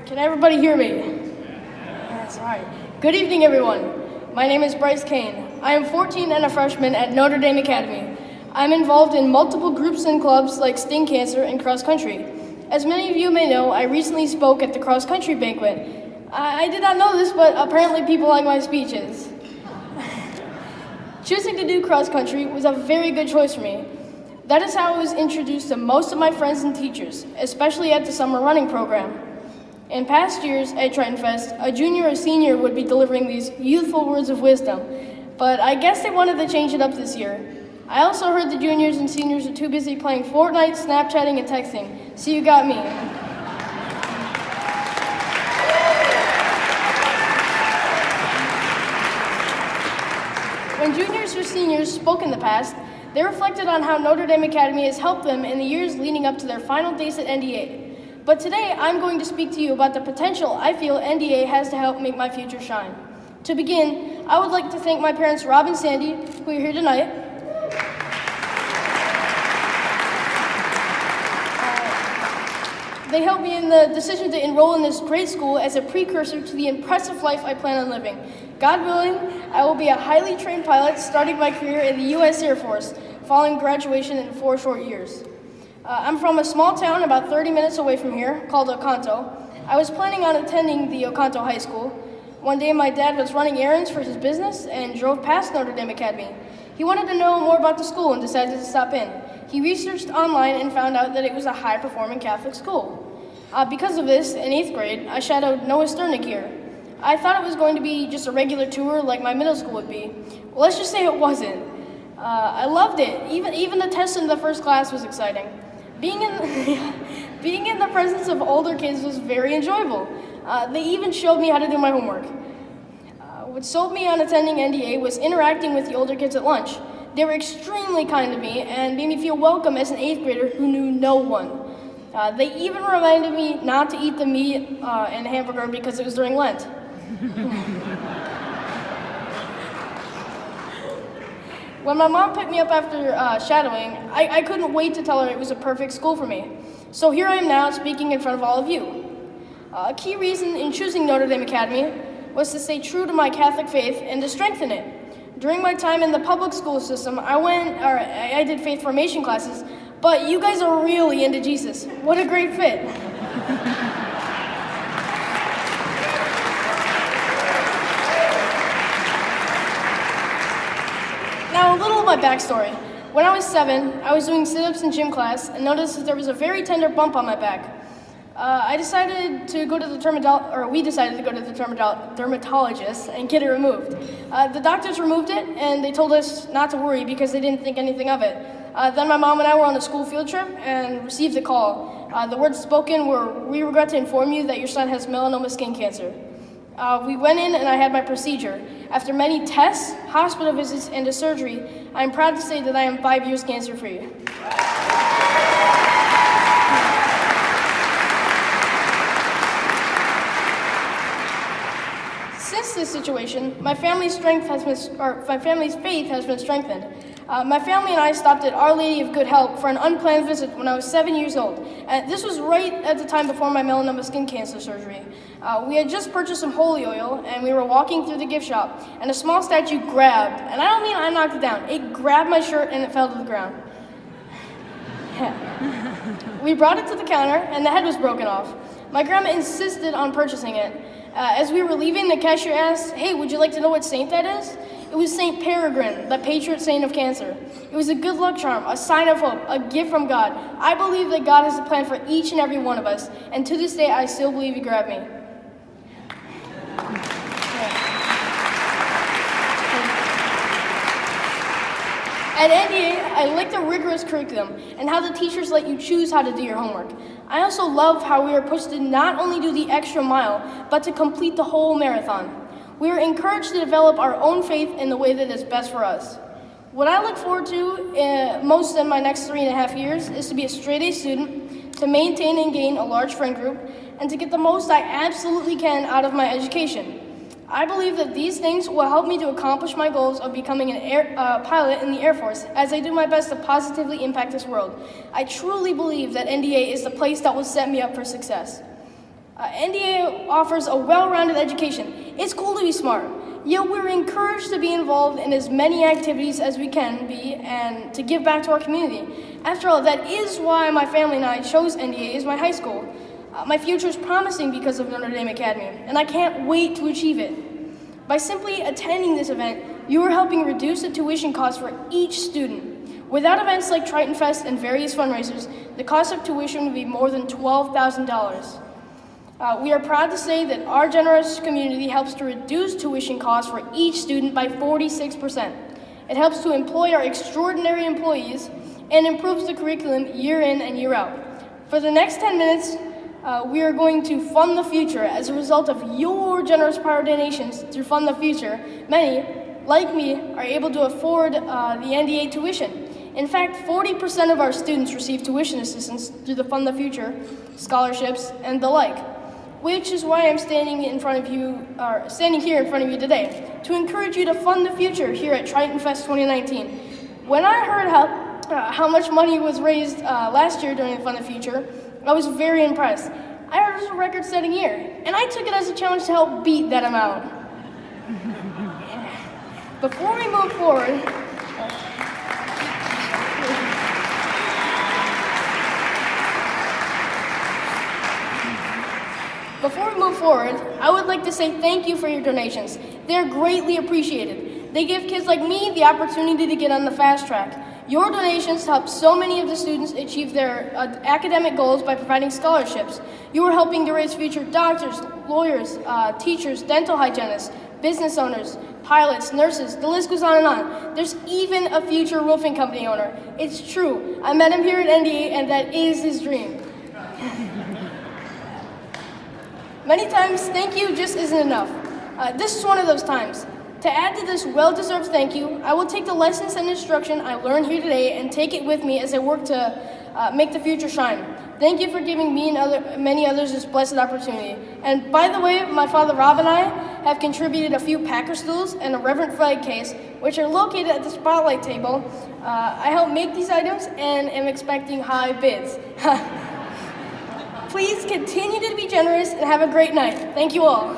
Can everybody hear me? That's all right. Good evening, everyone. My name is Bryce Kane. I am 14 and a freshman at Notre Dame Academy. I'm involved in multiple groups and clubs like Sting Cancer and cross country. As many of you may know, I recently spoke at the cross country banquet. I did not know this, but apparently people like my speeches. Choosing to do cross country was a very good choice for me. That is how I was introduced to most of my friends and teachers, especially at the summer running program. In past years at Tritonfest, a junior or senior would be delivering these youthful words of wisdom, but I guess they wanted to change it up this year. I also heard the juniors and seniors are too busy playing Fortnite, Snapchatting, and texting, so you got me. When juniors or seniors spoke in the past, they reflected on how Notre Dame Academy has helped them in the years leading up to their final days at NDA. But today, I'm going to speak to you about the potential I feel NDA has to help make my future shine. To begin, I would like to thank my parents, Rob and Sandy, who are here tonight. They helped me in the decision to enroll in this great school as a precursor to the impressive life I plan on living. God willing, I will be a highly trained pilot starting my career in the U.S. Air Force, following graduation in 4 short years. I'm from a small town about 30 minutes away from here called Oconto. I was planning on attending the Oconto High School. One day my dad was running errands for his business and drove past Notre Dame Academy. He wanted to know more about the school and decided to stop in. He researched online and found out that it was a high-performing Catholic school. Because of this, in 8th grade, I shadowed Noah Sternick here. I thought it was going to be just a regular tour like my middle school would be. Well, let's just say it wasn't. I loved it. Even the test in the first class was exciting. Being in the presence of older kids was very enjoyable. They even showed me how to do my homework. What sold me on attending NDA was interacting with the older kids at lunch. They were extremely kind to me and made me feel welcome as an 8th grader who knew no one. They even reminded me not to eat the meat and hamburger because it was during Lent. When my mom picked me up after shadowing, I couldn't wait to tell her it was a perfect school for me. So here I am now speaking in front of all of you. A key reason in choosing Notre Dame Academy was to stay true to my Catholic faith and to strengthen it. During my time in the public school system, I did faith formation classes, but you guys are really into Jesus. What a great fit. Now, a little of my backstory. When I was 7, I was doing sit-ups in gym class and noticed that there was a very tender bump on my back. We decided to go to the dermatologist and get it removed. The doctors removed it, and they told us not to worry because they didn't think anything of it. Then my mom and I were on a school field trip and received a call. The words spoken were, "We regret to inform you that your son has melanoma skin cancer." We went in and I had my procedure. After many tests, hospital visits, and a surgery, I am proud to say that I am 5 years cancer-free. Since this situation, my family's faith has been strengthened. My family and I stopped at Our Lady of Good Help for an unplanned visit when I was 7 years old. This was right at the time before my melanoma skin cancer surgery. We had just purchased some holy oil, and we were walking through the gift shop, and a small statue grabbed, and I don't mean I knocked it down, it grabbed my shirt and it fell to the ground. We brought it to the counter, and the head was broken off. My grandma insisted on purchasing it. As we were leaving, the cashier asked, "Hey, would you like to know what saint that is?" It was St. Peregrine, the patron saint of cancer. It was a good luck charm, a sign of hope, a gift from God. I believe that God has a plan for each and every one of us, and to this day, I still believe He grabbed me. At NDA, I like the rigorous curriculum and how the teachers let you choose how to do your homework. I also love how we are pushed to not only do the extra mile, but to complete the whole marathon. We are encouraged to develop our own faith in the way that is best for us. What I look forward to most in my next 3.5 years is to be a straight-A student, to maintain and gain a large friend group, and to get the most I absolutely can out of my education. I believe that these things will help me to accomplish my goals of becoming a pilot in the Air Force as I do my best to positively impact this world. I truly believe that NDA is the place that will set me up for success. NDA offers a well-rounded education. It's cool to be smart. Yet we're encouraged to be involved in as many activities as we can be and to give back to our community. After all, that is why my family and I chose NDA as my high school. My future is promising because of Notre Dame Academy, and I can't wait to achieve it. By simply attending this event, you are helping reduce the tuition costs for each student. Without events like Tritonfest and various fundraisers, the cost of tuition would be more than $12,000. We are proud to say that our generous community helps to reduce tuition costs for each student by 46%. It helps to employ our extraordinary employees and improves the curriculum year in and year out. For the next 10 minutes, we are going to fund the future as a result of your generous power donations through Fund the Future. Many, like me, are able to afford the NDA tuition. In fact, 40% of our students receive tuition assistance through the Fund the Future, scholarships, and the like, which is why I'm standing here in front of you today, to encourage you to fund the future here at Tritonfest 2019. When I heard how much money was raised last year during the Fund the Future, I was very impressed. I heard it was a record-setting year, and I took it as a challenge to help beat that amount. Before we move forward, I would like to say thank you for your donations. They're greatly appreciated. They give kids like me the opportunity to get on the fast track. Your donations help so many of the students achieve their academic goals by providing scholarships. You are helping to raise future doctors, lawyers, teachers, dental hygienists, business owners, pilots, nurses, the list goes on and on. There's even a future roofing company owner. It's true. I met him here at NDA, and that is his dream. Many times, thank you just isn't enough. This is one of those times. To add to this well-deserved thank you, I will take the lessons and instruction I learned here today and take it with me as I work to make the future shine. Thank you for giving me and many others this blessed opportunity. And by the way, my father Rob and I have contributed a few Packer stools and a reverend flag case, which are located at the spotlight table. I helped make these items and am expecting high bids. Please continue to be generous and have a great night. Thank you all.